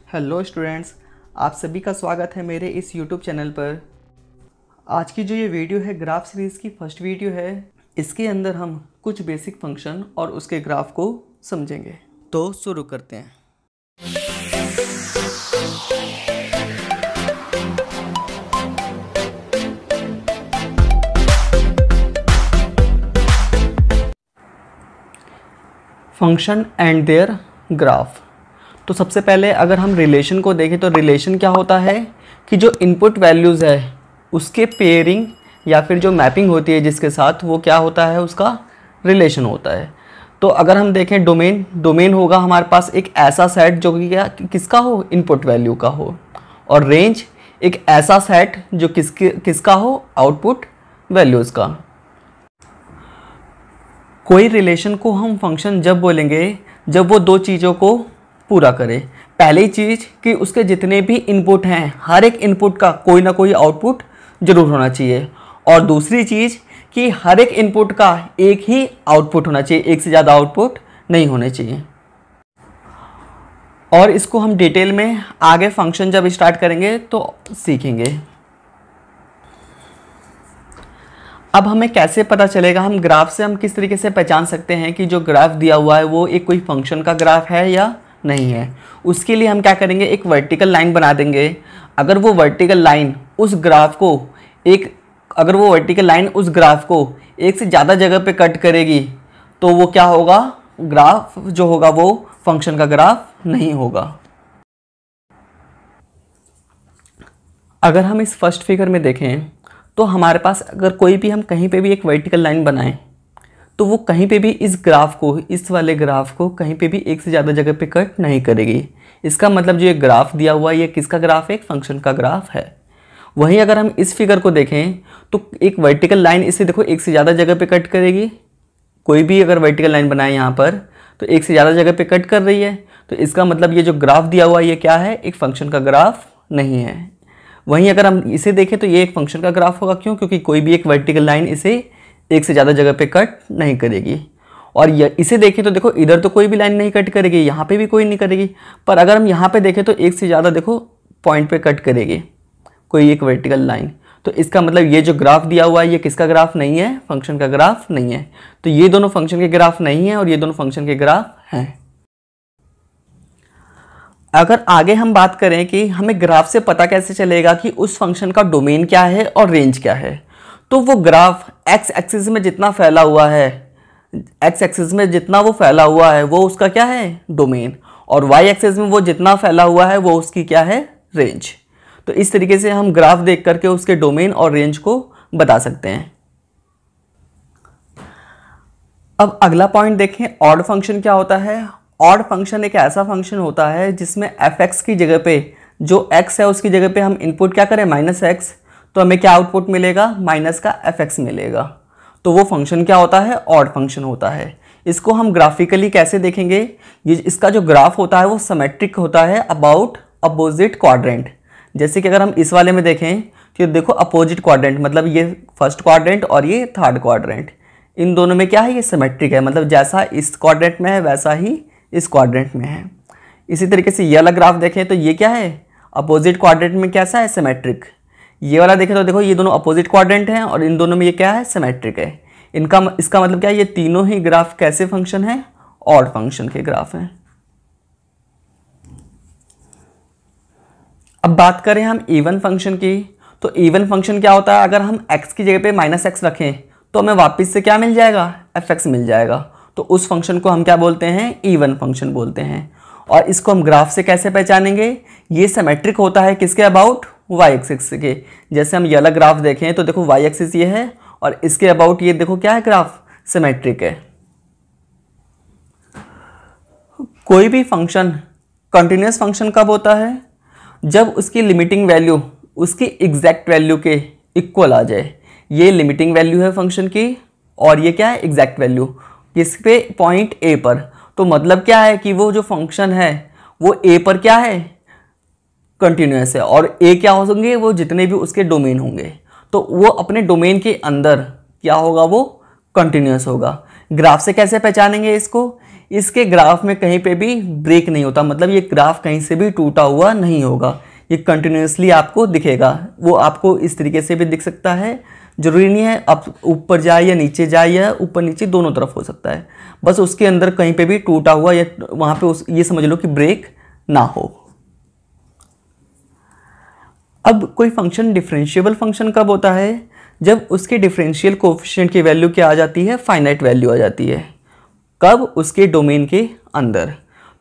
Hello students, आप सभी का स्वागत है मेरे इस यूट्यूब चैनल पर। आज की जो ये वीडियो है ग्राफ सीरीज़ की फर्स्ट वीडियो है। इसके अंदर हम कुछ बेसिक फंक्शन और उसके ग्राफ को समझेंगे। तो शुरू करते हैं। Function and their graph. तो सबसे पहले अगर हम रिलेशन को देखें तो रिलेशन क्या होता है कि जो इनपुट वैल्यूज़ है उसके पेयरिंग या फिर जो मैपिंग होती है जिसके साथ, वो क्या होता है, उसका रिलेशन होता है। तो अगर हम देखें डोमेन होगा हमारे पास एक ऐसा सेट जो कि क्या किसका हो, इनपुट वैल्यू का हो, और रेंज एक ऐसा सेट जो किसका हो, आउटपुट वैल्यूज़ का। कोई रिलेशन को हम फंक्शन जब बोलेंगे जब वो दो चीज़ों को पूरा करे। पहली चीज़ कि उसके जितने भी इनपुट हैं हर एक इनपुट का कोई ना कोई आउटपुट जरूर होना चाहिए, और दूसरी चीज़ कि हर एक इनपुट का एक ही आउटपुट होना चाहिए, एक से ज़्यादा आउटपुट नहीं होने चाहिए। और इसको हम डिटेल में आगे फंक्शन जब स्टार्ट करेंगे तो सीखेंगे। अब हमें कैसे पता चलेगा, हम ग्राफ से हम किस तरीके से पहचान सकते हैं कि जो ग्राफ दिया हुआ है वो एक कोई फंक्शन का ग्राफ है या नहीं है। उसके लिए हम क्या करेंगे, एक वर्टिकल लाइन बना देंगे। अगर वो वर्टिकल लाइन उस ग्राफ को एक से ज़्यादा जगह पे कट करेगी तो वो क्या होगा, ग्राफ जो होगा वो फंक्शन का ग्राफ नहीं होगा। अगर हम इस फर्स्ट फिगर में देखें तो हमारे पास अगर कोई भी हम कहीं पे भी एक वर्टिकल लाइन बनाएं तो वो कहीं पे भी इस वाले ग्राफ को कहीं पे भी एक से ज़्यादा जगह पे कट नहीं करेगी। इसका मतलब जो ये ग्राफ दिया हुआ है ये किसका ग्राफ है, एक फंक्शन का ग्राफ है। वहीं अगर हम इस फिगर को देखें तो एक वर्टिकल लाइन इसे देखो एक से ज़्यादा जगह पे कट करेगी। कोई भी अगर वर्टिकल लाइन बनाए यहाँ पर तो एक से ज़्यादा जगह पे कट कर रही है, तो इसका मतलब ये जो ग्राफ दिया हुआ है ये क्या है, एक फंक्शन का ग्राफ नहीं है। वहीं अगर हम इसे देखें तो ये एक फंक्शन का ग्राफ होगा। क्यों? क्योंकि कोई भी एक वर्टिकल लाइन इसे एक से ज़्यादा जगह पे कट नहीं करेगी। और इसे देखें तो देखो इधर तो कोई भी लाइन नहीं कट करेगी, यहाँ पे भी कोई नहीं करेगी, पर अगर हम यहाँ पे देखें तो एक से ज़्यादा देखो पॉइंट पे कट करेगी कोई एक वर्टिकल लाइन। तो इसका मतलब ये जो ग्राफ दिया हुआ है ये किसका ग्राफ नहीं है, फंक्शन का ग्राफ नहीं है। तो ये दोनों फंक्शन के ग्राफ नहीं है और ये दोनों फंक्शन के ग्राफ हैं। अगर आगे हम बात करें कि हमें ग्राफ से पता कैसे चलेगा कि उस फंक्शन का डोमेन क्या है और रेंज क्या है, तो वो ग्राफ एक्स एक्सिस में जितना फैला हुआ है वो उसका क्या है, डोमेन, और वाई एक्सिस में वो जितना फैला हुआ है वो उसकी क्या है, रेंज। तो इस तरीके से हम ग्राफ देख करके उसके डोमेन और रेंज को बता सकते हैं। अब अगला पॉइंट देखें, ऑड फंक्शन क्या होता है। ऑड फंक्शन एक ऐसा फंक्शन होता है जिसमें fx की जगह पे जो x है उसकी जगह पे हम इनपुट क्या करें, -x, तो हमें क्या आउटपुट मिलेगा, माइनस का fx मिलेगा। तो वो फंक्शन क्या होता है, ऑड फंक्शन होता है। इसको हम ग्राफिकली कैसे देखेंगे, इसका जो ग्राफ होता है वो सिमेट्रिक होता है अबाउट अपोजिट क्वाड्रेंट। जैसे कि अगर हम इस वाले में देखें तो देखो अपोजिट क्वाड्रेंट मतलब ये फर्स्ट क्वाड्रेंट और ये थर्ड क्वाड्रेंट, इन दोनों में क्या है, ये सिमेट्रिक है, मतलब जैसा इस क्वाड्रेंट में है वैसा ही इस क्वाड्रेंट में है। इसी तरीके से ये वाला ग्राफ देखें तो ये क्या है, अपोजिट क्वाड्रेंट में कैसा है, सिमेट्रिक। ये वाला देखें तो देखो ये दोनों अपोजिट क्वाड्रेंट हैं और इन दोनों में ये क्या है, सिमेट्रिक है। इसका मतलब क्या है, ये तीनों ही ग्राफ कैसे फंक्शन है, ऑड फंक्शन के ग्राफ हैं। अब बात करें हम इवन फंक्शन की, तो इवन फंक्शन क्या होता है, अगर हम x की जगह पे -x रखें तो हमें वापस से क्या मिल जाएगा, fx मिल जाएगा। तो उस फंक्शन को हम क्या बोलते हैं, इवन फंक्शन बोलते हैं। और इसको हम ग्राफ से कैसे पहचानेंगे, ये सिमेट्रिक होता है किसके अबाउट, वाई एक्सिस के। जैसे हम ये वाला ग्राफ देखें तो देखो वाई एक्सिस ये है और इसके अबाउट ये देखो क्या है, ग्राफ सिमेट्रिक है। कोई भी फंक्शन कंटिन्यूअस फंक्शन कब होता है, जब उसकी लिमिटिंग वैल्यू उसकी एग्जैक्ट वैल्यू के इक्वल आ जाए। ये लिमिटिंग वैल्यू है फंक्शन की और ये क्या है, एग्जैक्ट वैल्यू किस पे, पॉइंट ए पर। तो मतलब क्या है कि वो जो फंक्शन है वो ए पर क्या है, कंटिन्यूअस है, और ए क्या होंगे, वो जितने भी उसके डोमेन होंगे तो वो अपने डोमेन के अंदर क्या होगा, वो कंटिन्यूअस होगा। ग्राफ से कैसे पहचानेंगे इसको, इसके ग्राफ में कहीं पे भी ब्रेक नहीं होता, मतलब ये ग्राफ कहीं से भी टूटा हुआ नहीं होगा, ये कंटिन्यूसली आपको दिखेगा। वो आपको इस तरीके से भी दिख सकता है, जरूरी नहीं है आप ऊपर जाए या नीचे जाए, या ऊपर नीचे दोनों तरफ हो सकता है, बस उसके अंदर कहीं पे भी टूटा हुआ या वहाँ पे ये समझ लो कि ब्रेक ना हो। अब कोई फंक्शन डिफरेंशिएबल फंक्शन कब होता है? जब उसके डिफरेंशियल कोएफिशिएंट की वैल्यू क्या आ जाती है? फाइनाइट वैल्यू आ जाती है। कब? उसके डोमेन के अंदर।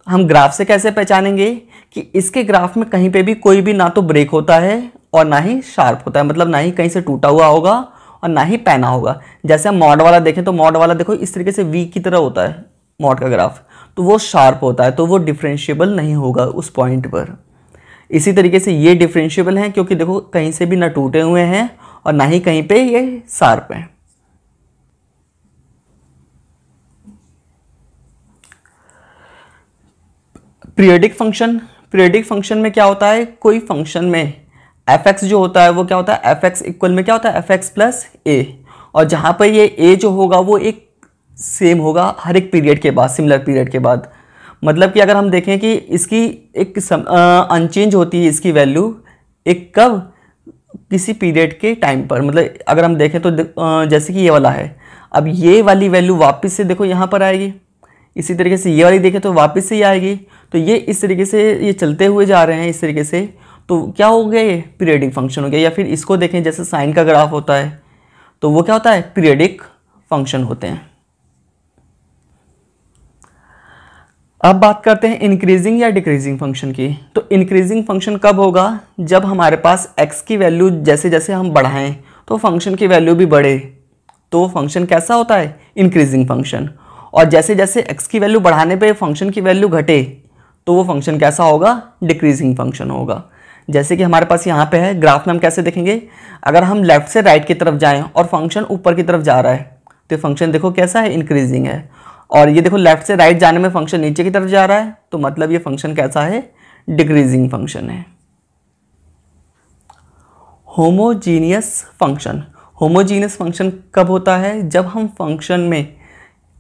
हम ग्राफ से कैसे पहचानेंगे कि इसके ग्राफ में कहीं पे भी कोई भी ना तो ब्रेक होता है और ना ही शार्प होता है, मतलब ना ही कहीं से टूटा हुआ होगा और ना ही पैना होगा। जैसे हम मॉड वाला देखें तो मॉड वाला देखो इस तरीके से वी की तरह होता है मॉड का ग्राफ, तो वो शार्प होता है, तो वो डिफरेंशिएबल नहीं होगा उस पॉइंट पर। इसी तरीके से ये डिफरेंशिएबल हैं क्योंकि देखो कहीं से भी ना टूटे हुए हैं और ना ही कहीं पे ये शार्प हैं। पीरियोडिक फंक्शन, पीरियोडिक फंक्शन में क्या होता है? कोई फंक्शन में एफ एक्स जो होता है वो क्या होता है? एफ एक्स इक्वल में क्या होता है? एफ एक्स प्लस ए, और जहाँ पर ये ए जो होगा वो एक सेम होगा हर एक पीरियड के बाद, सिमिलर पीरियड के बाद। मतलब कि अगर हम देखें कि इसकी एक अनचेंज होती है इसकी वैल्यू, एक कब? किसी पीरियड के टाइम पर। मतलब अगर हम देखें तो जैसे कि ये वाला है, अब ये वाली वैल्यू वापस से देखो यहाँ पर आएगी, इसी तरीके से ये वाली देखें तो वापस से ही आएगी, तो ये इस तरीके से ये चलते हुए जा रहे हैं इस तरीके से, तो क्या हो गया? ये पीरियडिक फंक्शन हो गया। या फिर इसको देखें जैसे साइन का ग्राफ होता है तो वो क्या होता है? पीरियडिक फंक्शन होते हैं। अब बात करते हैं इंक्रीजिंग या डिक्रीजिंग फंक्शन की। तो इंक्रीजिंग फंक्शन कब होगा? जब हमारे पास x की वैल्यू जैसे जैसे हम बढ़ाएं तो फंक्शन की वैल्यू भी बढ़े, तो वो फंक्शन कैसा होता है? Increasing function. और जैसे जैसे x की वैल्यू बढ़ाने पे फंक्शन की वैल्यू घटे तो वो फंक्शन कैसा होगा? डिक्रीजिंग फंक्शन होगा। जैसे कि हमारे पास यहाँ पे है, ग्राफ में हम कैसे देखेंगे? अगर हम लेफ्ट से राइट की तरफ जाएं और फंक्शन ऊपर की तरफ जा रहा है तो फंक्शन देखो कैसा है? इंक्रीजिंग है। और ये देखो लेफ्ट से राइट जाने में फंक्शन नीचे की तरफ जा रहा है तो मतलब ये फंक्शन कैसा है? डिक्रीजिंग फंक्शन है। होमोजीनियस फंक्शन, होमोजीनियस फंक्शन कब होता है? जब हम फंक्शन में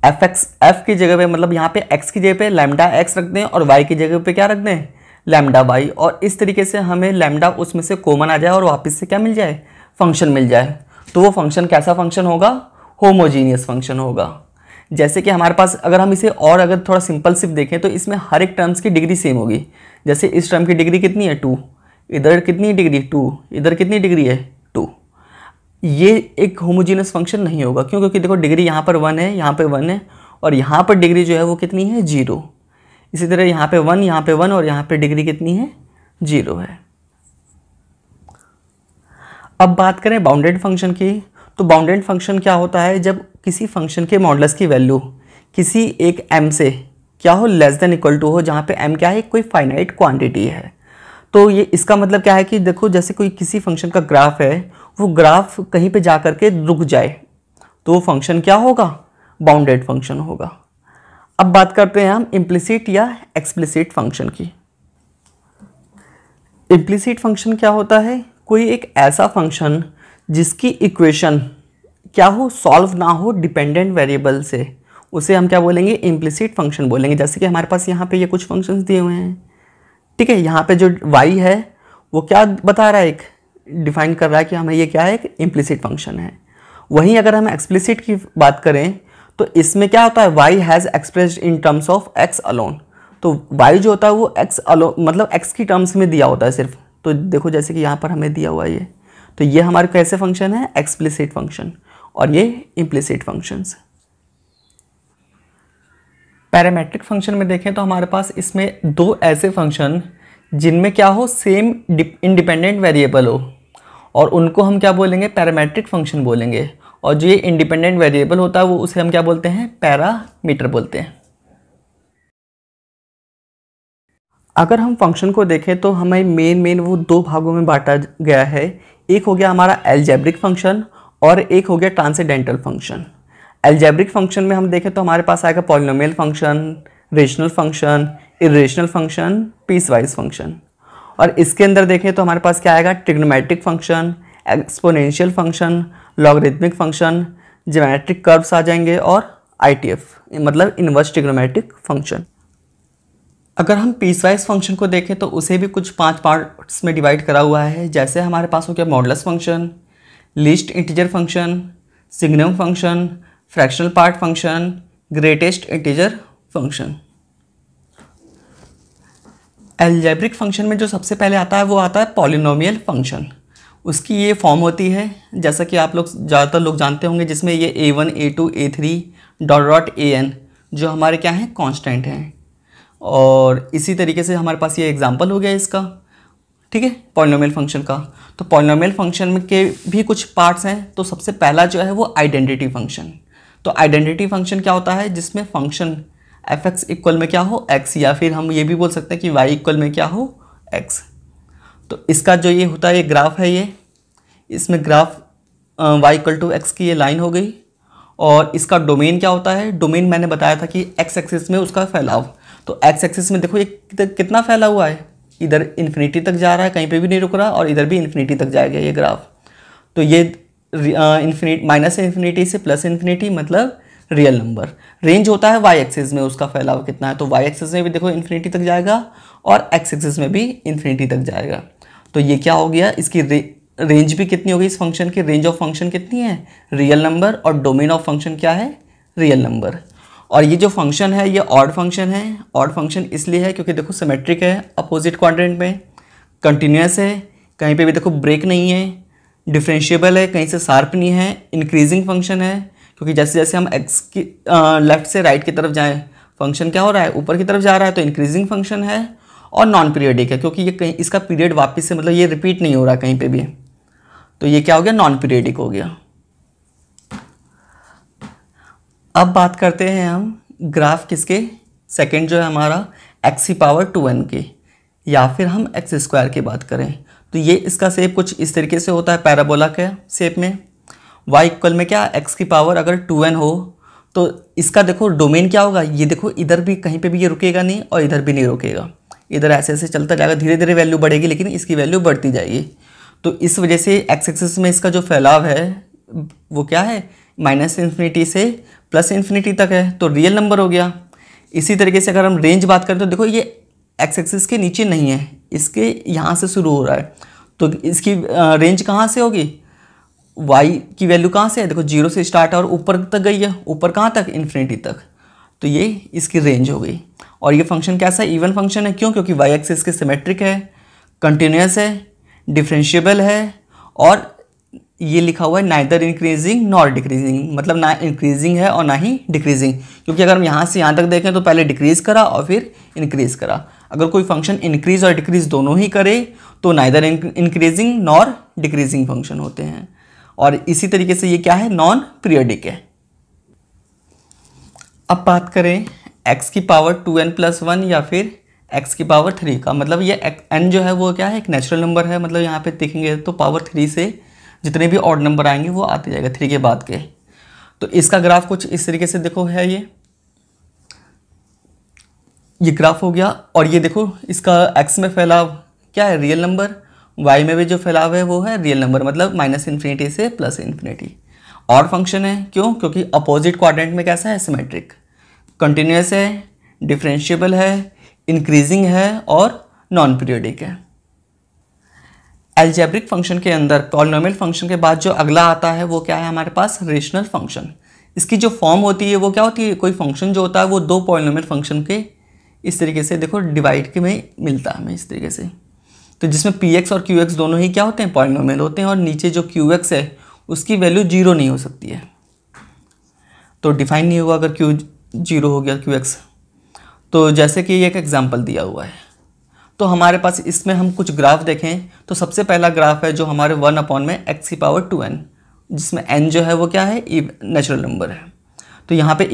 एफ की जगह पे, मतलब यहाँ पे x की जगह पे लैम्डा x रख दें और y की जगह पे क्या रख दें? लैम्डा y, और इस तरीके से हमें लैम्डा उसमें से कॉमन आ जाए और वापस से क्या मिल जाए? फंक्शन मिल जाए, तो वो फंक्शन कैसा फंक्शन होगा? होमोजीनियस फंक्शन होगा। जैसे कि हमारे पास अगर हम इसे और अगर थोड़ा सिंपल सिर्फ देखें तो इसमें हर एक टर्म्स की डिग्री सेम होगी। जैसे इस टर्म की डिग्री कितनी है? 2, इधर कितनी डिग्री? 2, इधर कितनी डिग्री है? 2। ये एक होमोजीनियस फंक्शन नहीं होगा, क्यों? क्योंकि देखो डिग्री यहाँ पर 1 है, यहाँ पे 1 है, और यहाँ पर डिग्री जो है वो कितनी है? 0। इसी तरह यहाँ पे 1, यहाँ पे 1, और यहाँ पे डिग्री कितनी है? 0 है। अब बात करें बाउंडेड फंक्शन की, तो बाउंडेड फंक्शन क्या होता है? जब किसी फंक्शन के मॉडुलस की वैल्यू किसी एक m से क्या हो? लेस देन इक्वल टू हो, जहाँ पे m क्या है? कोई फाइनाइट क्वांटिटी है। तो ये इसका मतलब क्या है कि देखो जैसे कोई किसी फंक्शन का ग्राफ है, वो ग्राफ कहीं पे जा करके रुक जाए तो वो फंक्शन क्या होगा? बाउंडेड फंक्शन होगा। अब बात करते हैं हम इम्प्लिसिट या एक्सप्लिसिट फंक्शन की। इम्प्लिसिट फंक्शन क्या होता है? कोई एक ऐसा फंक्शन जिसकी इक्वेशन क्या हो? सॉल्व ना हो डिपेंडेंट वेरिएबल से, उसे हम क्या बोलेंगे? इम्प्लिसिट फंक्शन बोलेंगे। जैसे कि हमारे पास यहाँ पे ये कुछ फंक्शंस दिए हुए हैं, ठीक है। यहाँ पे जो y है वो क्या बता रहा है? एक डिफाइन कर रहा है कि हमें ये क्या है? एक इम्प्लिसिट फंक्शन है। वहीं अगर हम एक्सप्लिसिट की बात करें तो इसमें क्या होता है? y has expressed in terms of x alone. तो y जो होता है वो x अलोन, मतलब x की टर्म्स में दिया होता है सिर्फ। तो देखो जैसे कि यहाँ पर हमें दिया हुआ है ये, तो ये हमारे कैसे फंक्शन है? एक्सप्लिसिट फंक्शन, और ये इम्प्लिसिट फंक्शंस। पैरामेट्रिक फंक्शन में देखें तो हमारे पास इसमें दो ऐसे फंक्शन जिनमें क्या हो? सेम इंडिपेंडेंट वेरिएबल हो, और उनको हम क्या बोलेंगे? पैरामेट्रिक फंक्शन बोलेंगे। और जो ये इंडिपेंडेंट वेरिएबल होता है वो उसे हम क्या बोलते हैं? पैरामीटर बोलते हैं। अगर हम फंक्शन को देखें तो हमें मेन वो दो भागों में बांटा गया है। एक हो गया हमारा अलजेब्रिक फंक्शन और एक हो गया ट्रांसेंडेंटल फंक्शन। अलजेब्रिक फंक्शन में हम देखें तो हमारे पास आएगा polynomial function, rational function, irrational function, piecewise function. और इसके अंदर देखें तो हमारे पास क्या आएगा? Trigonometric function, exponential function, logarithmic function, geometric curves आ जाएंगे और ITF मतलब इनवर्स ट्रिग्नोमेट्रिक फंक्शन। अगर हम पीसवाइज फंक्शन को देखें तो उसे भी कुछ 5 पार्ट्स में डिवाइड करा हुआ है। जैसे हमारे पास हो गया modulus function, least integer function, signum function, fractional part function, greatest integer function. Algebraic function में जो सबसे पहले आता है वो आता है पॉलिनोमियल फंक्शन। उसकी ये फॉर्म होती है जैसा कि आप लोग ज़्यादातर लोग जानते होंगे, जिसमें ये a1 a2 a3 dot dot an जो हमारे क्या हैं कांस्टेंट हैं। और इसी तरीके से हमारे पास ये एग्जांपल हो गया इसका, ठीक है, पॉलिनोमियल फंक्शन का। तो पॉलिनोमियल फंक्शन में के भी कुछ पार्ट्स हैं। तो सबसे पहला जो है वो आइडेंटिटी फंक्शन। तो आइडेंटिटी फंक्शन क्या होता है, जिसमें फंक्शन f(x) इक्वल में क्या हो x, या फिर हम ये भी बोल सकते हैं कि y इक्वल में क्या हो x। तो इसका जो ये होता है, ये ग्राफ है, ये इसमें graph y equal to x की ये लाइन हो गई। और इसका डोमेन क्या होता है, डोमेन मैंने बताया था कि x एक्सिस में उसका फैलाव। तो x एक्सिस में देखो ये कितना फैला हुआ है, इधर इन्फिनिटी तक जा रहा है, कहीं पे भी नहीं रुक रहा, और इधर भी इन्फिनिटी तक जाएगा ये ग्राफ। तो ये माइनस इन्फिनिटी से प्लस इन्फिनिटी मतलब रियल नंबर। रेंज होता है y एक्सिस में उसका फैलाव कितना है, तो y एक्सिस में भी देखो इन्फिनिटी तक जाएगा और x एक्सिस में भी इन्फिनिटी तक जाएगा। तो ये क्या हो गया, इसकी रेंज भी कितनी होगी, इस फंक्शन की रेंज ऑफ फंक्शन कितनी है, रियल नंबर, और डोमेन ऑफ फंक्शन क्या है, रियल नंबर। और ये जो फंक्शन है ये ऑड फंक्शन है। ऑड फंक्शन इसलिए है क्योंकि देखो सिमेट्रिक है, अपोजिट क्वाड्रेंट में, कंटिन्यूस है, कहीं पे भी देखो ब्रेक नहीं है, डिफरेंशिएबल है, कहीं से शार्प नहीं है, इंक्रीजिंग फंक्शन है क्योंकि जैसे जैसे हम x की लेफ्ट से राइट की तरफ जाएं फंक्शन क्या हो रहा है, ऊपर की तरफ जा रहा है, तो इंक्रीजिंग फंक्शन है। और नॉन पीरियडिक है क्योंकि ये कहीं इसका पीरियड वापस से मतलब ये रिपीट नहीं हो रहा कहीं पे भी, तो ये क्या हो गया, नॉन पीरियडिक हो गया। अब बात करते हैं हम ग्राफ किसके, सेकंड जो है हमारा x⁴2n के, या फिर हम x² की बात करें तो ये इसका शेप कुछ इस तरीके से होता है, पैराबोला के शेप में। y इक्वल में क्या, x⁴ अगर 2n हो तो इसका देखो डोमेन क्या होगा, ये देखो इधर भी कहीं पे भी ये रुकेगा नहीं और इधर भी नहीं रुकेगा, इधर ऐसे ऐसे चलता जाएगा, धीरे धीरे वैल्यू बढ़ेगी लेकिन इसकी वैल्यू बढ़ती जाएगी। तो इस वजह से x एक्सिस में इसका जो फैलाव है वो क्या है, माइनस इन्फिनिटी से प्लस इन्फिनिटी तक है, तो रियल नंबर हो गया। इसी तरीके से अगर हम रेंज बात करें तो देखो ये x एक्सिस के नीचे नहीं है, इसके यहाँ से शुरू हो रहा है, तो इसकी रेंज कहाँ से होगी, y की वैल्यू कहाँ से है, देखो 0 से स्टार्ट है और ऊपर तक गई है, ऊपर कहाँ तक, इन्फिनिटी तक, तो ये इसकी रेंज हो गई। और ये फंक्शन कैसा है, इवन फंक्शन है, क्यों, क्योंकि y एक्सिस के सिमेट्रिक है, कंटिन्यूस है, डिफरेंशिएबल है, और ये लिखा हुआ है नाइदर इंक्रीजिंग नॉर डिक्रीजिंग, मतलब ना इंक्रीजिंग है और ना ही डिक्रीजिंग, क्योंकि अगर हम यहाँ से यहाँ तक देखें तो पहले डिक्रीज करा और फिर इंक्रीज करा। अगर कोई फंक्शन इंक्रीज और डिक्रीज दोनों ही करे तो neither increasing nor decreasing function होते हैं। और इसी तरीके से ये क्या है, नॉन पीरियडिक है। अब बात करें x⁴2n+1 या फिर x⁴3 का, मतलब ये n जो है वो क्या है, एक नेचुरल नंबर है, मतलब यहाँ पे देखेंगे तो पावर 3 से जितने भी ऑड नंबर आएंगे वो आते जाएगा 3 के बाद के। तो इसका ग्राफ कुछ इस तरीके से देखो है, ये ग्राफ हो गया। और ये देखो इसका x में फैलाव क्या है, रियल नंबर, y में भी जो फैलाव है वो है रियल नंबर, मतलब माइनस इन्फिनिटी से प्लस इन्फिनिटी। ऑड फंक्शन है, क्यों, क्योंकि अपोजिट क्वाड्रेंट में कैसा है, सिमेट्रिक, कंटिन्यूस है, डिफरेंशिएबल है, इंक्रीजिंग है और नॉन पीरियडिक है। अलजेब्रिक फंक्शन के अंदर पॉलिनोमियल फंक्शन के बाद जो अगला आता है वो क्या है हमारे पास, रेशनल फंक्शन। इसकी जो फॉर्म होती है वो क्या होती है, कोई फंक्शन जो होता है वो दो पॉलिनोमियल फंक्शन के इस तरीके से देखो डिवाइड के में मिलता है हमें इस तरीके से, तो जिसमें px और qx दोनों ही क्या होते हैं, पॉलिनोमियल होते हैं, और नीचे जो qx है उसकी वैल्यू 0 नहीं हो सकती है, तो डिफाइन नहीं होगा अगर q 0 हो गया qx। तो जैसे कि एक एग्जांपल दिया हुआ है, तो हमारे पास इसमें हम कुछ ग्राफ देखें तो सबसे पहला ग्राफ है जो हमारे 1 में x⁴2n, जिसमें n जो है वो क्या है, नेचुरल नंबर है। तो यहाँ पे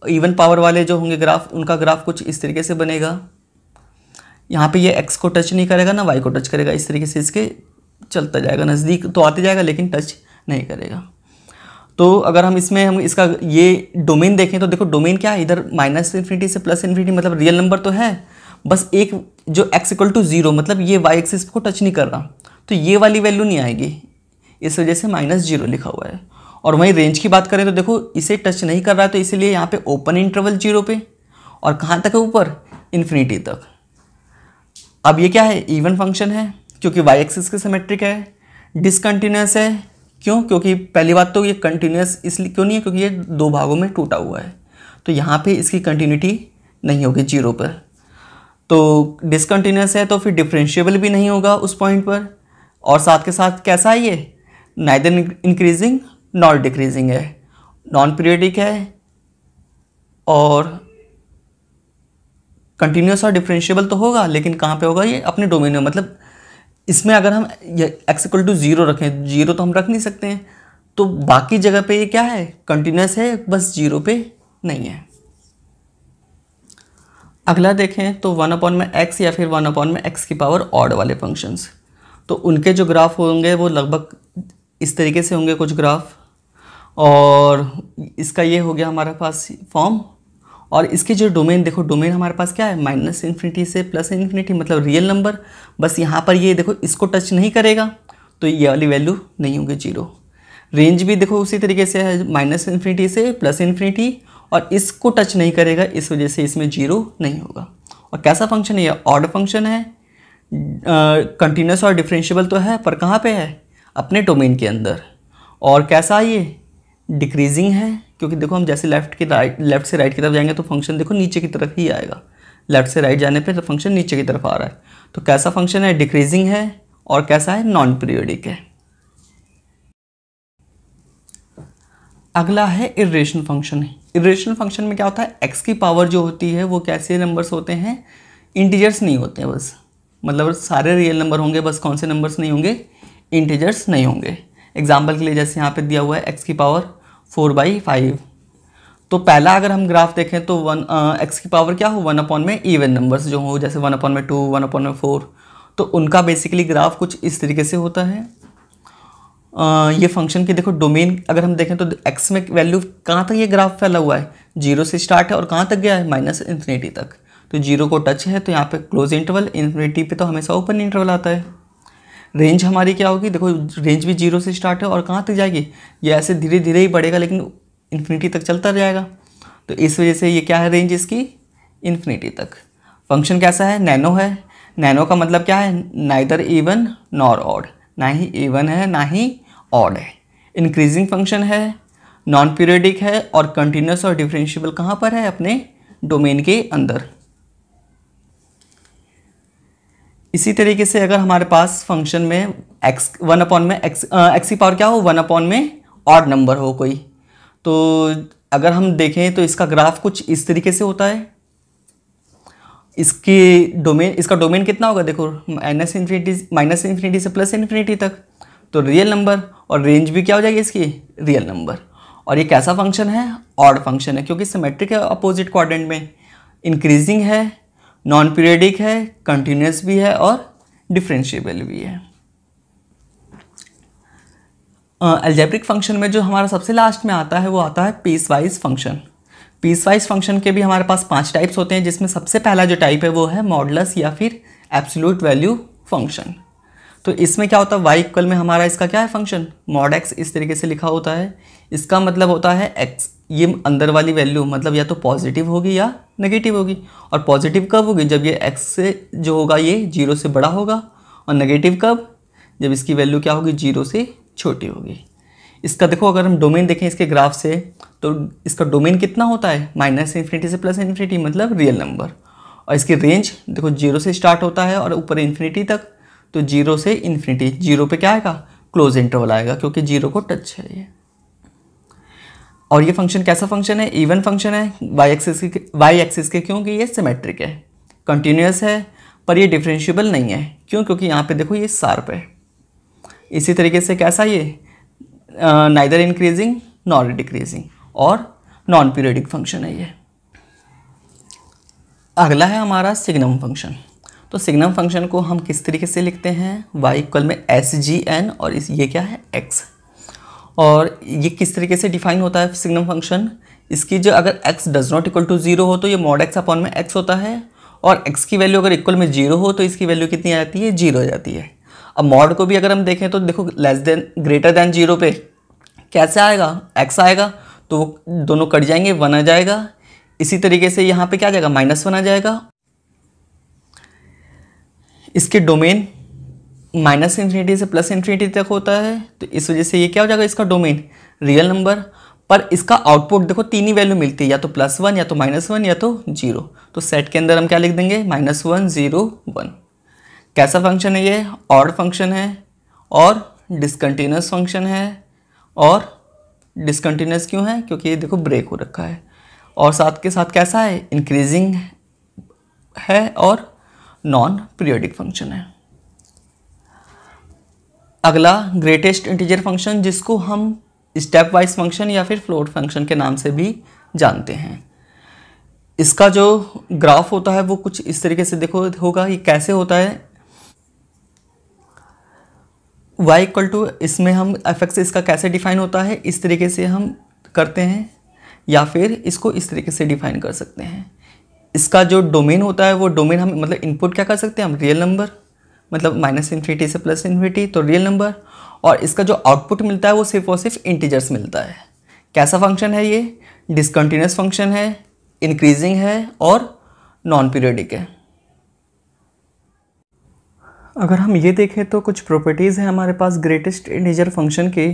इवन पावर वाले जो होंगे ग्राफ, उनका ग्राफ कुछ इस तरीके से बनेगा। यहाँ पे ये x को टच नहीं करेगा ना y को टच करेगा, इस तरीके से इसके चलता जाएगा, नज़दीक तो आते जाएगा लेकिन टच नहीं करेगा। तो अगर हम इसका ये डोमेन देखें तो देखो डोमेन क्या है, इधर माइनस इन्फिनिटी से प्लस इन्फिनिटी, मतलब रियल नंबर तो है, बस एक जो x⁴0 मतलब ये y एक्सिस को टच नहीं कर रहा, तो ये वाली वैल्यू नहीं आएगी, इस वजह से -0 लिखा हुआ है। और वहीं रेंज की बात करें तो देखो इसे टच नहीं कर रहा है, तो इसीलिए यहाँ पे ओपन इंटरवल 0 पे, और कहाँ तक है ऊपर, इन्फिनिटी तक। अब ये क्या है, इवन फंक्शन है क्योंकि वाई एक्सिस के सिमेट्रिक है। डिसकंटिन्यूस है, क्यों, क्योंकि पहली बात तो ये कंटिन्यूस इसलिए क्यों नहीं है, क्योंकि ये 2 भागों में टूटा हुआ है, तो यहाँ पे इसकी कंटिन्यूटी नहीं होगी 0 पर। तो डिसकंटिन्यूस है तो फिर डिफरेंशिएबल भी नहीं होगा उस पॉइंट पर, और साथ के साथ कैसा है ये, नाइदर इंक्रीजिंग नॉट डिक्रीजिंग है, नॉन पीरियडिक है, और कंटिन्यूस और डिफरेंशिएबल तो होगा, लेकिन कहाँ पे होगा, ये अपने डोमेन में। मतलब इसमें अगर हम x इक्वल टू 0 रखें, 0 तो हम रख नहीं सकते हैं, तो बाकी जगह पे ये क्या है, कंटिन्यूस है, बस 0 पे नहीं है। अगला देखें तो 1/x या फिर 1/x की पावर ऑड वाले फंक्शंस, तो उनके जो ग्राफ होंगे वो लगभग इस तरीके से होंगे कुछ ग्राफ, और इसका ये हो गया हमारे पास फॉर्म। और इसके जो डोमेन देखो, डोमेन हमारे पास क्या है, -∞ से +∞, मतलब रियल नंबर। बस यहाँ पर ये देखो इसको टच नहीं करेगा तो ये वाली वैल्यू नहीं होगी 0। रेंज भी देखो उसी तरीके से है, -∞ से +∞, और इसको टच नहीं करेगा, इस वजह से इसमें 0 नहीं होगा। और कैसा फंक्शन है, ये ऑड फंक्शन है, कंटिन्यूस और डिफरेंशिएबल तो है, पर कहाँ पे है, अपने डोमेन के अंदर। और कैसा ये डिक्रीजिंग है, क्योंकि देखो हम जैसे लेफ्ट से राइट की तरफ जाएंगे तो फंक्शन देखो नीचे की तरफ ही आएगा, लेफ्ट से राइट जाने पे तो फंक्शन नीचे की तरफ आ रहा है। तो कैसा फंक्शन है, डिक्रीजिंग है, और कैसा है, नॉन पीरियोडिक है। अगला है इर्रेशनल फंक्शन। इर्रेशनल फंक्शन में क्या होता है, x की पावर जो होती है वो कैसे नंबर्स होते हैं, इंटीजर्स नहीं होते हैं बस, मतलब सारे रियल नंबर होंगे, बस कौन से नंबर्स नहीं होंगे, इंटीजर्स नहीं होंगे। एग्जाम्पल के लिए जैसे यहाँ पे दिया हुआ है x की पावर 4/5, तो पहला अगर हम ग्राफ देखें तो x की पावर क्या हो, 1 में इवन नंबर्स जो हो, जैसे 1/2, 1/4, तो उनका बेसिकली ग्राफ कुछ इस तरीके से होता है। ये फंक्शन की देखो डोमेन अगर हम देखें तो x में वैल्यू कहाँ तक ये ग्राफ फैला हुआ है, 0 से स्टार्ट है और कहाँ तक गया है, -∞ तक। तो 0 को टच है तो यहाँ पे क्लोज इंटरवल, इन्फिनिटी पे तो हमेशा ओपन इंटरवल आता है। रेंज हमारी क्या होगी, देखो रेंज भी 0 से स्टार्ट है और कहाँ तक जाएगी, ये ऐसे धीरे धीरे ही बढ़ेगा लेकिन इन्फिनिटी तक चलता जाएगा, तो इस वजह से ये क्या है, रेंज इसकी इन्फिनिटी तक। फंक्शन कैसा है, नैनो है। नैनो का मतलब क्या है, नाइदर इवन नॉर ऑड, ना ही इवन है ना ही ऑड है। इंक्रीजिंग फंक्शन है, नॉन पीरियडिक है, और कंटिन्यूस और डिफरेंशिएबल कहाँ पर है, अपने डोमेन के अंदर। इसी तरीके से अगर हमारे पास फंक्शन में x 1 में x की पावर क्या हो, 1 में ऑड नंबर हो कोई, तो अगर हम देखें तो इसका ग्राफ कुछ इस तरीके से होता है। इसका डोमेन कितना होगा, देखो -∞ से +∞ तक, तो रियल नंबर, और रेंज भी क्या हो जाएगी इसकी, रियल नंबर। और ये कैसा फंक्शन है, ऑड फंक्शन है, क्योंकि सिमेट्रिक है अपोजिट क्वाड्रेंट में, इंक्रीजिंग है, नॉन पीरियडिक है, कंटिन्यूस भी है, और डिफरेंशिएबल भी है। अलजेब्रिक फंक्शन में जो हमारा सबसे लास्ट में आता है वो आता है पीसवाइज फंक्शन। पीसवाइज फंक्शन के भी हमारे पास 5 टाइप्स होते हैं, जिसमें सबसे पहला जो टाइप है वो है मॉडुलस या फिर एब्सोल्यूट वैल्यू फंक्शन। तो इसमें क्या होता है, y इक्वल में हमारा इसका क्या है फंक्शन, मॉड x इस तरीके से लिखा होता है। इसका मतलब होता है x, ये अंदर वाली वैल्यू मतलब या तो पॉजिटिव होगी या नेगेटिव होगी। और पॉजिटिव कब होगी, जब ये x से जो होगा ये 0 से बड़ा होगा, और नेगेटिव कब, जब इसकी वैल्यू क्या होगी, 0 से छोटी होगी। इसका देखो अगर हम डोमेन देखें इसके ग्राफ से, तो इसका डोमेन कितना होता है, -∞ से +∞, मतलब रियल नंबर। और इसकी रेंज देखो 0 से स्टार्ट होता है और ऊपर इन्फिनिटी तक, तो 0 से इन्फिनिटी, 0 पे क्या आएगा, क्लोज इंटरवल आएगा, क्योंकि 0 को टच है ये। और ये फंक्शन कैसा फंक्शन है, इवन फंक्शन है, y एक्सिस के, क्योंकि ये सिमेट्रिक है, कंटिन्यूस है, पर ये डिफरेंशिएबल नहीं है, क्यों, क्योंकि यहाँ पे देखो ये शार्प है। इसी तरीके से कैसा ये नाइदर इंक्रीजिंग नॉर डिक्रीजिंग, और नॉन पीरियडिक फंक्शन है ये। अगला है हमारा सिग्नम फंक्शन। तो सिग्नम फंक्शन को हम किस तरीके से लिखते हैं, y इक्वल में SGN, और ये क्या है, x। और ये किस तरीके से डिफाइन होता है सिग्नम फंक्शन, इसकी जो अगर x does not equal to 0 हो तो ये मॉड x अपॉन में x होता है, और x की वैल्यू अगर इक्वल में 0 हो तो इसकी वैल्यू कितनी आ जाती है, 0 हो जाती है। अब मॉड को भी अगर हम देखें तो देखो लेस देन ग्रेटर देन 0 पे कैसे आएगा, x आएगा तो वो दोनों कट जाएंगे, 1 आ जाएगा। इसी तरीके से यहाँ पे क्या आ जाएगा, -1 आ जाएगा। इसके डोमेन -∞ से +∞ तक होता है, तो इस वजह से ये क्या हो जाएगा, इसका डोमेन रियल नंबर। पर इसका आउटपुट देखो 3 ही वैल्यू मिलती है, या तो +1 या तो -1 या तो 0। तो सेट के अंदर हम क्या लिख देंगे, -1 0 1। कैसा फंक्शन है ये, ऑड फंक्शन है और डिसकंटिन्यूस फंक्शन है। और डिसकंटिन्यूस क्यों है, क्योंकि ये देखो ब्रेक हो रखा है। और साथ के साथ कैसा है, इंक्रीजिंग है और नॉन पीरियोडिक फंक्शन है। अगला ग्रेटेस्ट इंटीजर फंक्शन, जिसको हम स्टेप वाइज फंक्शन या फिर फ्लोट फंक्शन के नाम से भी जानते हैं। इसका जो ग्राफ होता है वो कुछ इस तरीके से देखो होगा। ये कैसे होता है, y = इसमें हम f(x) इसका कैसे डिफाइन होता है, इस तरीके से हम करते हैं, या फिर इसको इस तरीके से डिफाइन कर सकते हैं। इसका जो डोमेन होता है वो डोमेन हम मतलब इनपुट क्या कर सकते हैं हम, रियल नंबर, मतलब -∞ से +∞ तो रियल नंबर। और इसका जो आउटपुट मिलता है वो सिर्फ और सिर्फ इंटीजर्स मिलता है। कैसा फंक्शन है ये, डिसकंटिन्यूस फंक्शन है, इंक्रीजिंग है और नॉन पीरियोडिक है। अगर हम ये देखें तो कुछ प्रॉपर्टीज़ हैं हमारे पास ग्रेटेस्ट इंटीजर फंक्शन की।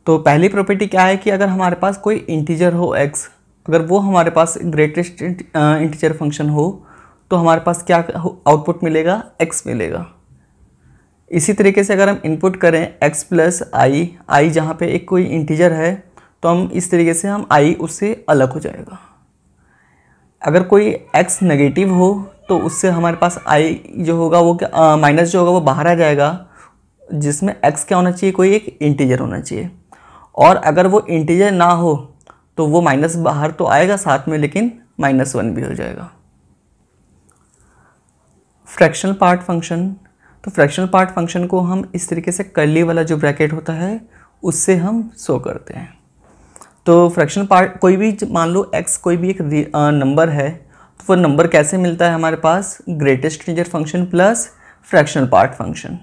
तो पहली प्रॉपर्टी क्या है कि अगर हमारे पास कोई इंटीजर हो x, अगर वो हमारे पास ग्रेटेस्ट इंटीजर फंक्शन हो तो हमारे पास क्या आउटपुट मिलेगा, x मिलेगा। इसी तरीके से अगर हम इनपुट करें x + i जहाँ पे एक कोई इंटीजर है तो हम इस तरीके से हम i उससे अलग हो जाएगा। अगर कोई x नेगेटिव हो तो उससे हमारे पास i जो होगा वो क्या माइनस जो होगा वो बाहर आ जाएगा, जिसमें x क्या होना चाहिए, कोई एक इंटीजर होना चाहिए। और अगर वो इंटीजर ना हो तो वो माइनस बाहर तो आएगा साथ में, लेकिन -1 भी हो जाएगा। फ्रैक्शनल पार्ट फंक्शन, तो फ्रैक्शनल पार्ट फंक्शन को हम इस तरीके से कर्ली वाला जो ब्रैकेट होता है उससे हम शो करते हैं। तो फ्रैक्शनल पार्ट कोई भी मान लो x कोई भी एक नंबर है, तो वो नंबर कैसे मिलता है हमारे पास, greatest integer function plus fractional part function.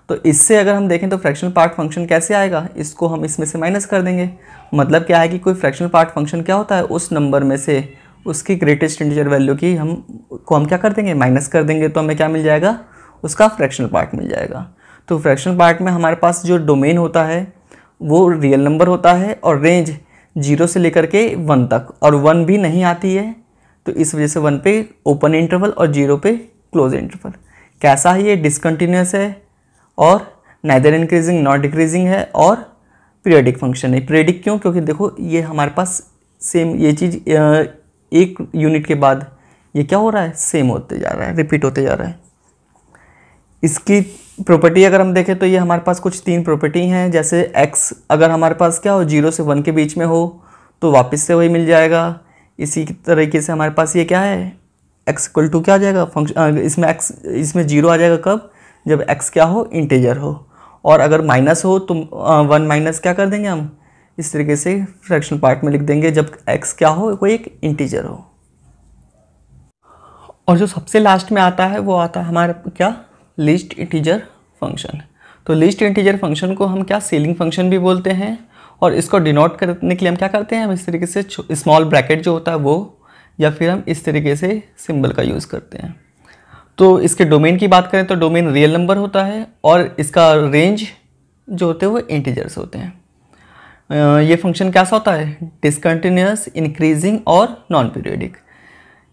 तो इससे अगर हम देखें तो फ्रैक्शनल पार्ट फंक्शन कैसे आएगा, इसको हम इसमें से माइनस कर देंगे। मतलब क्या है कि कोई फ्रैक्शनल पार्ट फंक्शन क्या होता है, उस नंबर में से उसकी ग्रेटेस्ट इंटीजर वैल्यू की हम क्या कर देंगे, माइनस कर देंगे, तो हमें क्या मिल जाएगा, उसका फ्रैक्शनल पार्ट मिल जाएगा। तो फ्रैक्शनल पार्ट में हमारे पास जो डोमेन होता है वो रियल नंबर होता है और रेंज 0 से लेकर के 1 तक, और 1 भी नहीं आती है, तो इस वजह से 1 पे ओपन इंटरवल और 0 पे क्लोज इंटरवल। कैसा है ये, डिसकंटिन्यूस है और नाइदर इंक्रीजिंग नॉट डिक्रीजिंग है और पीरियोडिक फंक्शन है। पीरियोडिक क्यों, क्योंकि देखो ये हमारे पास सेम ये चीज़ एक यूनिट के बाद ये क्या हो रहा है, सेम होते जा रहा है, रिपीट होते जा रहा है। इसकी प्रॉपर्टी अगर हम देखें तो ये हमारे पास कुछ 3 प्रॉपर्टी हैं। जैसे x अगर हमारे पास क्या हो, 0 से 1 के बीच में हो तो वापस से वही मिल जाएगा। इसी तरीके से हमारे पास ये क्या है, x = क्या आ जाएगा फंक्शन, इसमें 0 आ जाएगा कब, जब x क्या हो, इंटीजर हो। और अगर माइनस हो तो 1 माइनस क्या कर देंगे हम, इस तरीके से फ्रैक्शनल पार्ट में लिख देंगे जब x क्या हो, कोई एक इंटीजर हो। और जो सबसे लास्ट में आता है वो आता है हमारे क्या, लीस्ट इंटीजर फंक्शन। तो लीस्ट इंटीजर फंक्शन को हम क्या, सीलिंग फंक्शन भी बोलते हैं। और इसको डिनोट करने के लिए हम क्या करते हैं, हम इस तरीके से स्मॉल ब्रैकेट जो होता है वो, या फिर हम इस तरीके से सिंबल का यूज़ करते हैं। तो इसके डोमेन की बात करें तो डोमेन रियल नंबर होता है और इसका रेंज जो होते हैं वो इंटीजर्स होते हैं। ये फंक्शन कैसा होता है, डिसकंटिन्यूअस, इंक्रीजिंग और नॉन पीरियोडिक।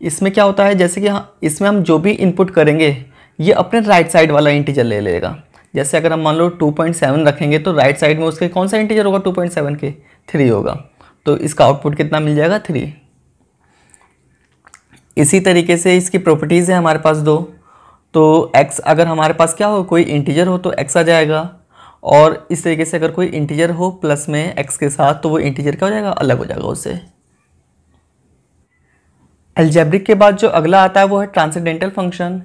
इसमें क्या होता है, जैसे कि इसमें हम जो भी इनपुट करेंगे ये अपने राइट साइड वाला इंटीजर ले लेगा। जैसे अगर हम मान लो 2.7 रखेंगे तो राइट साइड में उसके कौन सा इंटीजर होगा, 2.7 के 3 होगा, तो इसका आउटपुट कितना मिल जाएगा, 3। इसी तरीके से इसकी प्रॉपर्टीज़ है हमारे पास 2। तो x अगर हमारे पास क्या हो, कोई इंटीजर हो तो x आ जाएगा, और इस तरीके से अगर कोई इंटीजर हो प्लस में x के साथ तो वो इंटीजर क्या हो जाएगा, अलग हो जाएगा उससे। अलजेब्रिक के बाद जो अगला आता है वो है ट्रांसेंडेंटल फंक्शन।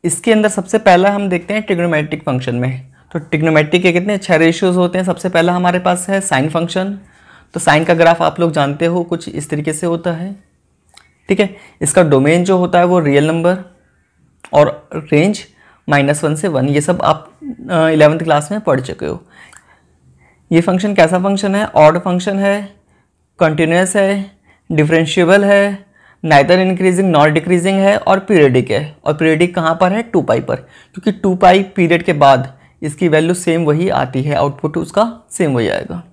इसके अंदर सबसे पहला हम देखते हैं ट्रिग्नोमेट्रिक फंक्शन में। तो ट्रिग्नोमेट्रिक के कितने 6 रेशियोज होते हैं। सबसे पहला हमारे पास है साइन फंक्शन। तो साइन का ग्राफ आप लोग जानते हो कुछ इस तरीके से होता है, ठीक है। इसका डोमेन जो होता है वो रियल नंबर और रेंज -1 से 1, ये सब आप 11th क्लास में पढ़ चुके हो। ये फंक्शन कैसा फंक्शन है? ऑड फंक्शन है, कंटिन्यूस है, डिफरेंशिएबल है, नाइदर इंक्रीजिंग नॉट डिक्रीजिंग है और पीरियडिक है। और पीरियडिक कहाँ पर है? 2 पाई पर, क्योंकि 2 पाई पीरियड के बाद इसकी वैल्यू सेम वही आती है, आउटपुट उसका सेम वही आएगा।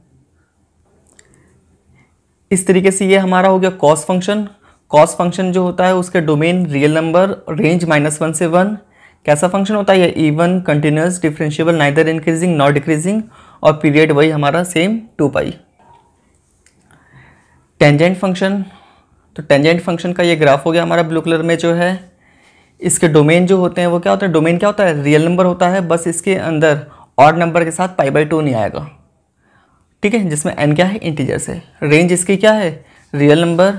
इस तरीके से ये हमारा हो गया कॉस फंक्शन। कॉस फंक्शन जो होता है उसके डोमेन रियल नंबर, रेंज -1 से 1। कैसा फंक्शन होता है? ये even, continuous, differentiable, neither increasing not decreasing और पीरियड वही हमारा सेम 2 पाई। टेंजेंट फंक्शन, तो टेंजेंट फंक्शन का ये ग्राफ हो गया हमारा ब्लू कलर में जो है। इसके डोमेन जो होते हैं वो क्या होता है? डोमेन क्या होता है? रियल नंबर होता है, बस इसके अंदर ऑड नंबर के साथ π/2 नहीं आएगा, ठीक है, जिसमें n क्या है? इंटीजर्स है। रेंज इसकी क्या है? Real number.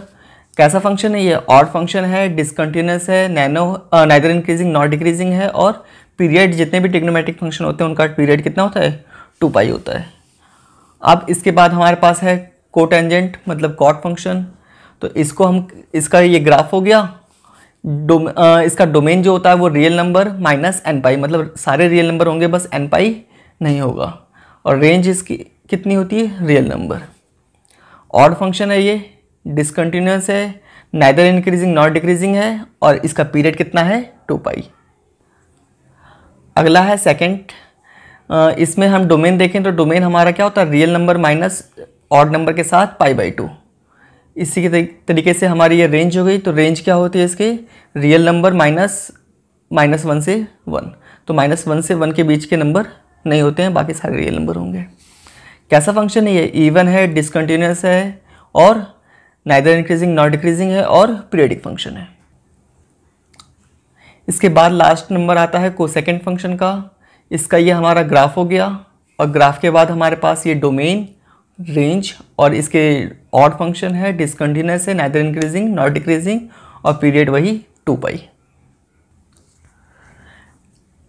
कैसा फंक्शन है ये? ऑड फंक्शन है, डिसकंटिन्यूस है, नाइदर इंक्रीजिंग नॉट डिक्रीजिंग है और पीरियड, जितने भी ट्रिग्नोमेट्रिक फंक्शन होते हैं उनका पीरियड कितना होता है? 2 पाई होता है। अब इसके बाद हमारे पास है कोटेंजेंट, मतलब कॉट फंक्शन। तो इसको हम, इसका ये ग्राफ हो गया। इसका डोमेन जो होता है वो रियल नंबर -n पाई, मतलब सारे रियल नंबर होंगे, बस n पाई नहीं होगा। और रेंज इसकी कितनी होती है? Real number. ऑड फंक्शन है ये, डिसकंटिन्यूस है, नाइदर इंक्रीजिंग नॉट डिक्रीजिंग है और इसका पीरियड कितना है? 2 पाई। अगला है सेकंड। इसमें हम डोमेन देखें तो डोमेन हमारा क्या होता है? Real number minus odd number के साथ π/2। इसी के तरीके से हमारी ये रेंज हो गई। तो रेंज क्या होती है इसके? रियल नंबर -1 से 1। तो -1 से 1 के बीच के नंबर नहीं होते हैं, बाकी सारे रियल नंबर होंगे। कैसा फंक्शन है ये? इवन है, डिसकंटिन्यूस है और नाइदर इंक्रीजिंग नॉट डिक्रीजिंग है और पीरियडिक फंक्शन है। इसके बाद लास्ट नंबर आता है कोसेकेंट फंक्शन का। इसका ये हमारा ग्राफ हो गया और ग्राफ के बाद हमारे पास ये डोमेन, रेंज और इसके ऑड फंक्शन है, डिसकंटिन्यूस है, नाइदर इंक्रीजिंग नॉट डिक्रीजिंग और पीरियड वही 2 पाई।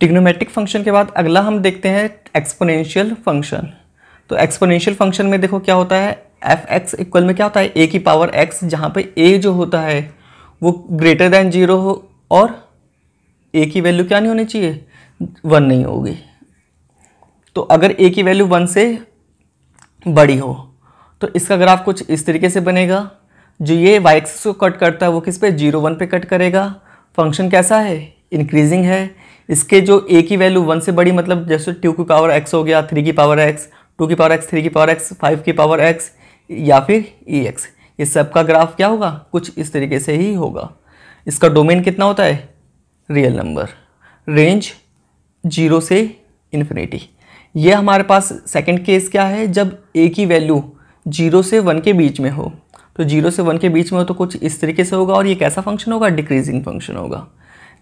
ट्रिग्नोमेट्रिक फंक्शन के बाद अगला हम देखते हैं एक्सपोनेंशियल फंक्शन। तो एक्सपोनेंशियल फंक्शन में देखो क्या होता है? f(x) इक्वल में क्या होता है? a की पावर x, जहाँ पे a जो होता है वो ग्रेटर दैन 0 हो और a की वैल्यू क्या नहीं होनी चाहिए? 1 नहीं होगी। तो अगर a की वैल्यू 1 से बड़ी हो तो इसका ग्राफ कुछ इस तरीके से बनेगा। जो ये y एक्सिस को कट करता है वो किस पे? 0, 1 पे कट करेगा। फंक्शन कैसा है? इंक्रीजिंग है। इसके जो a की वैल्यू 1 से बड़ी, मतलब जैसे 2 की पावर x हो गया, 3 की पावर x, 2 की पावर x, 3 की पावर x, 5 की पावर x या फिर ex, ये सब का ग्राफ क्या होगा? कुछ इस तरीके से ही होगा। इसका डोमेन कितना होता है? Real number. रेंज 0 से इन्फिनिटी। ये हमारे पास सेकंड केस क्या है? जब a की वैल्यू 0 से 1 के बीच में हो। तो 0 से 1 के बीच में हो तो कुछ इस तरीके से होगा। और ये कैसा फंक्शन होगा? डिक्रीजिंग फंक्शन होगा।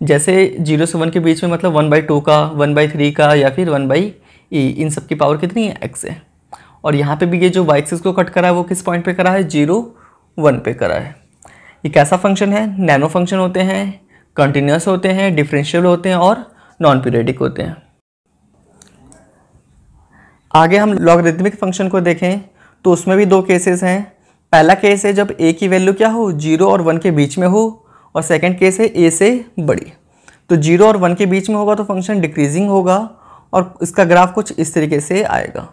जैसे 0 से 1 के बीच में, मतलब 1/2 का, 1/3 का या फिर 1/e, इन सब की पावर कितनी है? x है। और यहाँ पे भी ये जो y एक्सिस को कट करा है वो किस पॉइंट पे करा है? 0, 1 पे करा है। ये कैसा फंक्शन है? नैनो फंक्शन होते हैं, कंटिन्यूस होते हैं, डिफरेंशियल होते हैं और नॉन पीरियडिक होते हैं। आगे हम लॉगरिथमिक फंक्शन को देखें तो उसमें भी 2 केसेस हैं। पहला केस है जब a की वैल्यू क्या हो? 0 और 1 के बीच में हो और सेकंड केस है a से बड़ी। तो 0 और 1 के बीच में होगा तो फंक्शन डिक्रीजिंग होगा और इसका ग्राफ कुछ इस तरीके से आएगा।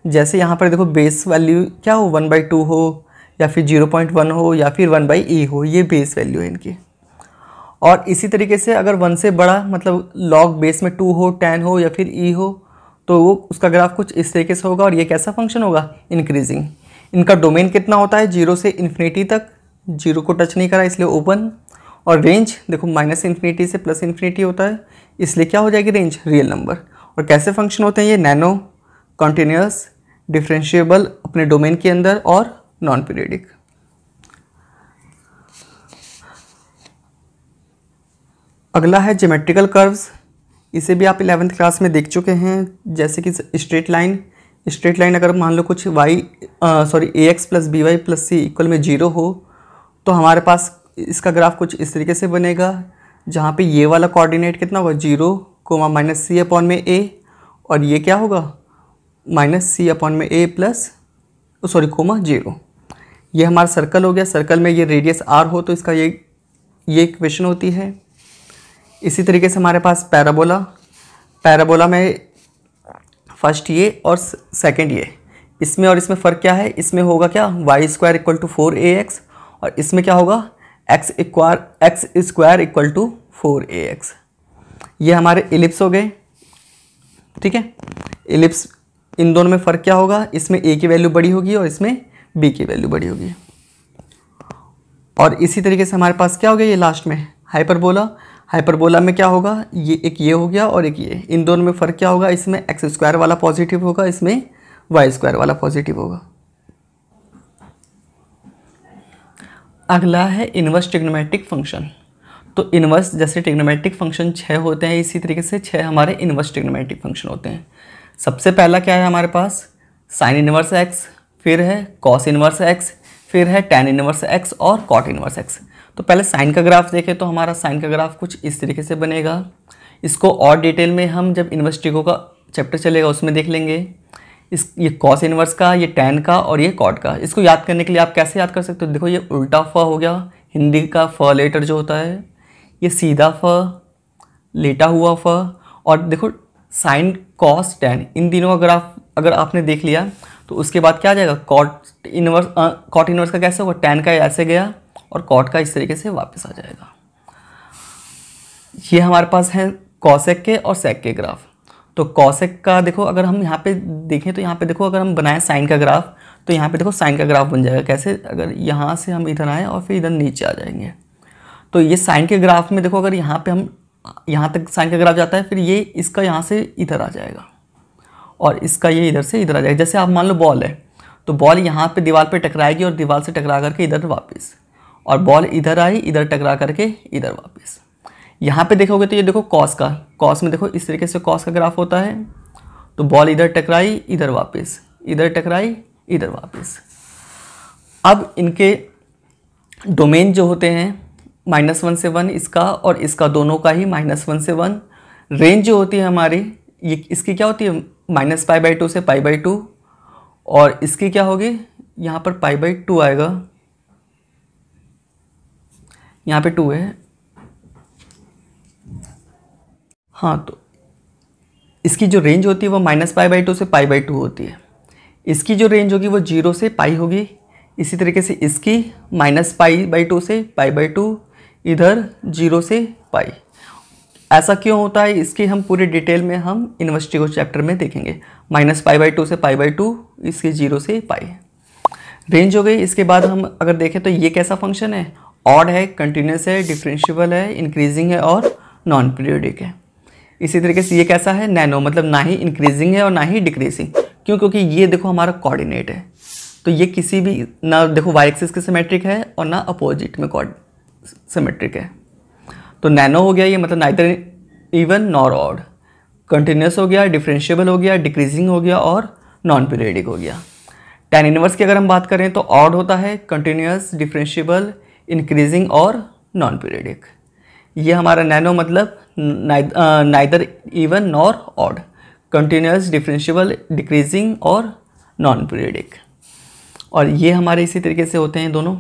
जैसे यहाँ पर देखो बेस वैल्यू क्या हो? 1/2 हो या फिर 0.1 हो या फिर 1/e हो, ये बेस वैल्यू है इनकी। और इसी तरीके से अगर 1 से बड़ा, मतलब लॉग बेस में 2 हो, 10 हो या फिर e हो, तो वो उसका ग्राफ कुछ इस तरीके से होगा। और ये कैसा फंक्शन होगा? इंक्रीजिंग। इनका डोमेन कितना होता है? 0 से इन्फिनिटी तक। 0 को टच नहीं करा इसलिए ओपन। और रेंज देखो -∞ से +∞ होता है, इसलिए क्या हो जाएगी? Range real number. और कैसे फंक्शन होते हैं ये? नैनो, कंटिन्यूस, डिफरेंशिएबल अपने डोमेन के अंदर और नॉन पीरियडिक। अगला है ज्योमेट्रिकल कर्व्स। इसे भी आप 11th क्लास में देख चुके हैं। जैसे कि स्ट्रेट लाइन अगर मान लो कुछ ax + by + c = 0 हो तो हमारे पास इसका ग्राफ कुछ इस तरीके से बनेगा, जहाँ पे ये वाला कोऑर्डिनेट कितना होगा? 0, -c/a और ये क्या होगा? -c/a + 0। ये हमारा सर्कल हो गया। सर्कल में ये रेडियस r हो तो इसका ये इक्वेशन होती है। इसी तरीके से हमारे पास पैराबोला में फर्स्ट ये और सेकंड इसमें और इसमें फ़र्क क्या है, इसमें होगा क्या Y square equal to 4ax और इसमें क्या होगा x square equal to 4ax। ये हमारे इलिप्स हो गए, ठीक है। इलिप्स, इन दोनों में फ़र्क क्या होगा, इसमें a की वैल्यू बड़ी होगी और इसमें b की वैल्यू बड़ी होगी। और इसी तरीके से हमारे पास क्या हो गया, ये लास्ट में हाइपरबोला। हाइपरबोला में क्या होगा, ये एक ये हो गया और एक ये, इन दोनों में फ़र्क क्या होगा, इसमें एक्स स्क्वायर वाला पॉजिटिव होगा, इसमें वाई स्क्वायर वाला पॉजिटिव होगा। अगला है इन्वर्स ट्रिग्नोमेट्रिक फंक्शन। तो इन्वर्स, जैसे ट्रिग्नोमेट्रिक फंक्शन 6 होते हैं, इसी तरीके से 6 हमारे इन्वर्स ट्रिग्नोमेट्रिक फंक्शन होते हैं। सबसे पहला क्या है हमारे पास, साइन इन्वर्स एक्स, फिर है कॉस इन्वर्स एक्स, फिर है टैन इन्वर्स एक्स और कॉट इन्वर्स एक्स। तो पहले साइन का ग्राफ देखें तो हमारा साइन का ग्राफ कुछ इस तरीके से बनेगा। इसको और डिटेल में हम जब इन्वर्स ट्रिगो का चैप्टर चलेगा उसमें देख लेंगे। ये कॉस इन्वर्स का, ये टैन का और ये कॉट का। इसको याद करने के लिए आप कैसे याद कर सकते हो, देखो ये उल्टा फ हो गया, हिंदी का फ लेटर जो होता है, ये सीधा फ, लेटा हुआ फ, और देखो साइन कॉस टैन, इन तीनों का ग्राफ अगर आपने देख लिया तो उसके बाद क्या आ जाएगा, कॉट इन्वर्स का कैसे होगा, टैन का ऐसे गया और कॉट का इस तरीके से वापस आ जाएगा। ये हमारे पास है कॉसेक के और सेक के ग्राफ। तो कॉसेक का देखो, अगर हम यहाँ पे देखें तो यहाँ पे देखो, अगर हम बनाएं साइन का ग्राफ तो यहाँ पे देखो साइन का ग्राफ बन जाएगा कैसे, अगर यहाँ से हम इधर आए और फिर इधर नीचे आ जाएंगे। तो ये साइन के ग्राफ में देखो, अगर यहाँ पे हम यहाँ तक साइन का ग्राफ जाता है, फिर ये इसका यहाँ से इधर आ जाएगा और इसका ये इधर से इधर आ जाएगा। जैसे आप मान लो बॉल है, तो बॉल यहाँ पे दीवार पे टकराएगी और दीवार से टकरा करके इधर वापस, और बॉल इधर आई, इधर टकरा करके इधर वापस। यहाँ पे देखोगे तो ये देखो कॉस में देखो इस तरीके से कॉस का ग्राफ होता है। तो बॉल इधर टकराई, इधर वापस, इधर टकराई, इधर वापस। अब इनके डोमेन जो होते हैं -1 से 1 इसका और इसका, दोनों का ही -1 से 1। रेंज जो होती है हमारी, ये इसकी क्या होती है -π/2 से π/2, और इसकी क्या होगी, यहाँ पर π/2 आएगा, यहाँ पे 2 है। हाँ, तो इसकी जो रेंज होती है वो -π/2 से π/2 होती है। इसकी जो रेंज होगी वो 0 से पाई होगी। इसी तरीके से इसकी -π/2 से π/2, इधर 0 से पाई। ऐसा क्यों होता है, इसकी हम पूरे डिटेल में हम इन्वर्स ट्रिगो चैप्टर में देखेंगे। -π/2 से π/2, इसकी 0 से पाई रेंज हो गई। इसके बाद हम अगर देखें तो ये कैसा फंक्शन है, ऑड है, कंटिन्यूस है, डिफरेंशिएबल है, इंक्रीजिंग है और नॉन पीरियोडिक है। इसी तरीके से ये कैसा है, नैनो, मतलब ना ही इंक्रीजिंग है और ना ही डिक्रीजिंग। क्यों, क्योंकि ये देखो हमारा कोऑर्डिनेट है, तो ये किसी भी ना देखो वाई एक्सिस के सिमेट्रिक है और ना अपोजिट में सिमेट्रिक है। तो नैनो हो गया ये, मतलब neither even nor odd. Continuous हो गया, डिफरेंशिएबल हो गया, डिक्रीजिंग हो गया और नॉन पीरियोडिक हो गया। टैन इनवर्स की अगर हम बात करें तो ऑड होता है, कंटिन्यूस, डिफरेंशिएबल, इंक्रीजिंग और नॉन पीरियोडिक। ये हमारा नैनो मतलब neither even nor odd, continuous, differentiable, decreasing और नॉन पीरियोडिक। और ये हमारे इसी तरीके से होते हैं दोनों।